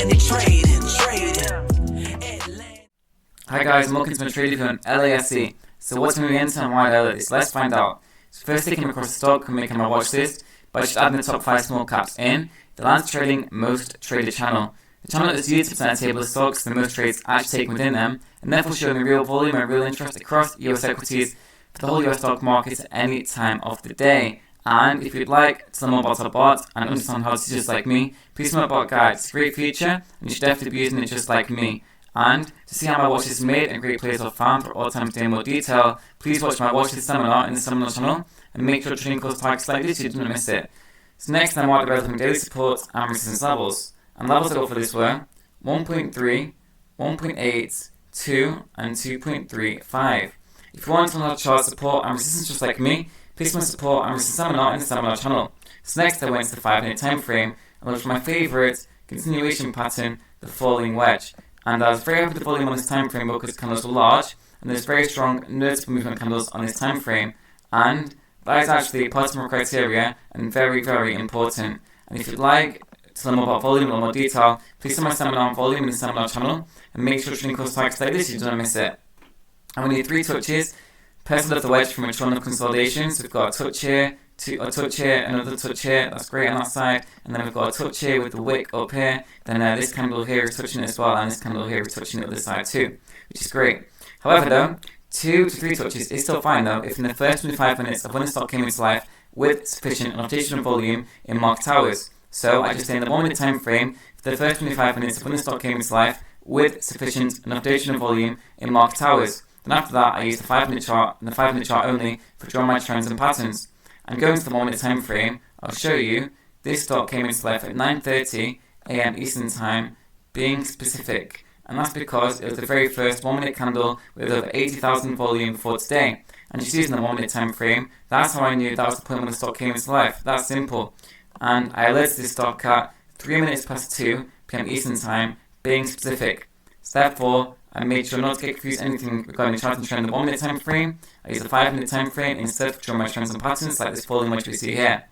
Atlantic trading. Hi guys, and welcome to my trading on LASE. So what's going to enter and why LASE? Let's find out. So firstly, came across the stock and making my watch list, but just adding the top 5 small caps in the LASE Trading Most Traded channel. The channel is used to present a table of stocks, the most trades actually taken within them, and therefore showing the real volume and real interest across US equities for the whole US stock market at any time of the day. And if you'd like to learn more about our bot and understand how to do just like me, please see my bot guide. It's a great feature and you should definitely be using it just like me. And to see how my watch is made and great players are found for all time to in more detail, please watch my watch list seminar in the seminar channel and make sure to trading course targets like this so you don't miss it. So next I mark the relevant daily support and resistance levels. And levels I got for this were 1.3, 1.8, 2 and 2.35. If you want to learn how to chart support and resistance just like me, please see my support and resistance seminar in the seminar channel. So next I went to the 5-minute time frame and looked for my favourite continuation pattern, the falling wedge. And I was very happy with the volume on this time frame because candles were large and there's very strong noticeable movement candles on this time frame, and that is actually part of my criteria and very, very important. And if you'd like to learn more about volume in a little more detail, please see my seminar on volume in the seminar channel and make sure to trading course targets like this so you don't miss it. And we need 3 touches. Personally love the wedge from a trend of consolidation. So we've got a touch here, a touch here, another touch here. That's great on that side. And then we've got a touch here with the wick up here. Then this candle here is touching it as well, and this candle here is touching the other side too, which is great. However though, 2 to 3 touches is still fine though if in the first 25 minutes of when the stock came into life with sufficient rotation volume in market hours. So I just say in the 1 minute time frame for the first 25 minutes of when the stock came into life with sufficient rotation volume in market hours. Then after that, I use the 5-minute chart and the 5-minute chart only for drawing my trends and patterns. And going to the 1 minute time frame, I'll show you this stock came into life at 9:30 AM Eastern Time, being specific. And that's because it was the very first 1 minute candle with over 80,000 volume for today. And just using the 1 minute time frame, that's how I knew that was the point when the stock came into life. That's simple. And I alerted this stock at 3 minutes past 2 PM Eastern Time, being specific. So therefore, I made sure not to get confused anything regarding the chart and trend in the 1 minute time frame. I used the 5-minute time frame instead for drawing my trends and patterns like this falling wedge we see here.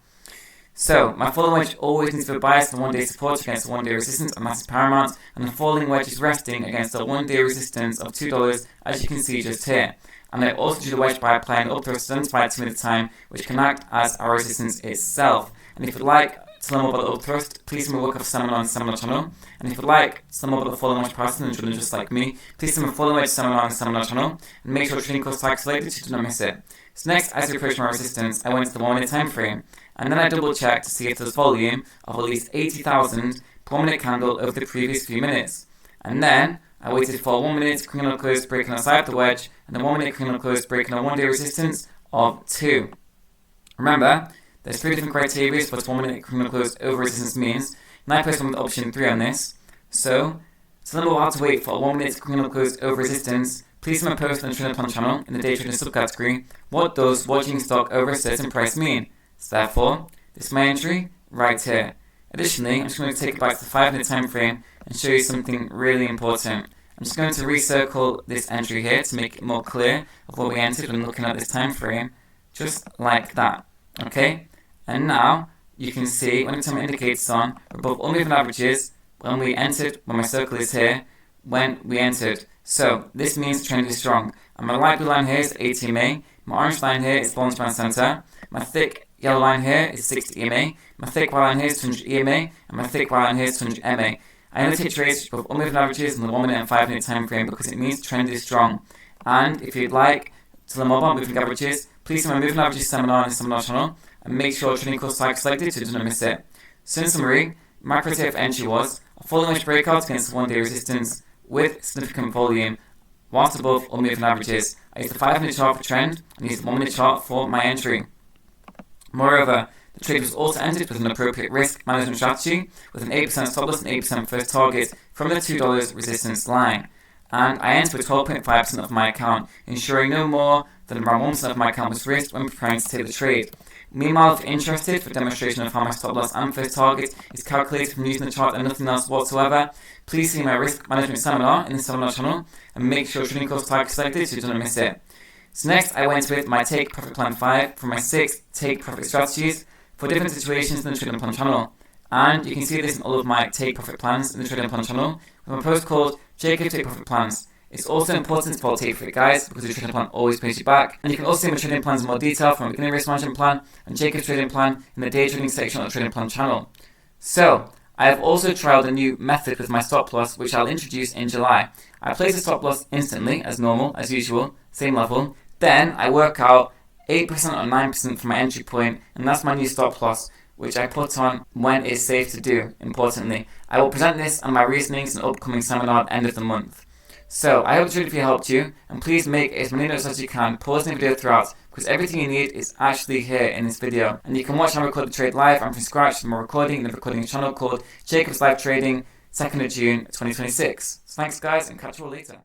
So my falling wedge always needs to be biased on 1-day support against the 1-day resistance, and that's paramount, and the falling wedge is resting against the 1-day resistance of $2 as you can see just here. And I also do the wedge by applying up thrust identified at 2 minute time, which can act as our resistance itself. And if you'd like to learn more about the up thrust, please see my work of seminar on the seminar channel. And if you'd like to learn more about the falling wedge pattern and drilling just like me, please see my falling wedge seminar on the seminar channel and make sure trading course targets selected so you do not miss it. So next, as we approach my resistance, I went to the 1 minute time frame, and then I double checked to see if there's volume of at least 80,000 per 1 minute candle over the previous few minutes. And then I waited for 1 minute criminal close breaking outside the wedge, and the 1 minute criminal close breaking a 1-day resistance of 2. Remember, there's 3 different criteria for what 1 minute criminal close over resistance means, and I placed one with option 3 on this. So, to learn more how to wait for a 1 minute criminal close over resistance, please see my post on the Trading Plan channel in the day trading subcategory. What does watching stock over a certain price mean? So therefore, this is my entry right here. Additionally, I'm just going to take it back to the 5-minute time frame and show you something really important. I'm just going to recircle this entry here to make it more clear of what we entered when looking at this time frame, just like that. Okay? And now you can see when the time indicators on above all moving averages when we entered, when my circle is here, when we entered. So this means the trend is strong. And my light blue line here is 80 EMA, my orange line here is Bollinger Band Center, my thick yellow line here is 60 EMA, my thick white line here is 200 EMA, and my thick white line here is 200 MA. I only take trades above all moving averages in the 1 minute and 5 minute time frame because it means the trend is strong. And if you'd like to learn more about moving averages, please see my moving averages seminar on the seminar channel and make sure trading course targets selected so you don't miss it. So in summary, my criteria for entry was a falling wedge breakout against the 1-day resistance with significant volume whilst above all moving averages. I used the 5-minute chart for trend and used the 1 minute chart for my entry. Moreover, the trade was also entered with an appropriate risk management strategy with an 8% stop loss and 8% first target from the $2 resistance line. And I entered with 12.5% of my account, ensuring no more than around 1% of my account was risked when preparing to take the trade. Meanwhile, if you're interested for demonstration of how my stop loss and first target is calculated from using the chart and nothing else whatsoever, please see my risk management seminar in the seminar channel and make sure trading course target selected so you don't miss it. So next I went with my Take Profit Plan 5 for my 6 Take Profit strategies for different situations in the Trading Plan channel. And you can see this in all of my take profit plans in the trading plan channel with my post called Jacob Take Profit Plans. It's also important to follow take profit guides because the trading plan always pays you back. And you can also see my trading plans in more detail from a beginning risk management plan and Jacob's trading plan in the day trading section of the trading plan channel. So, I have also trialed a new method with my stop loss, which I'll introduce in July. I place a stop loss instantly, as normal, as usual, same level. Then I work out 8% or 9% for my entry point, and that's my new stop loss, which I put on when it's safe to do, importantly. I will present this and my reasonings in an upcoming seminar at the end of the month. So, I hope the video helped you, and please make as many notes as you can, pausing the video throughout, because everything you need is actually here in this video. And you can watch how I record the trade live and from scratch from a recording in the recording channel called Jacob's Live Trading, 2nd of June 2026. So thanks guys, and catch you all later.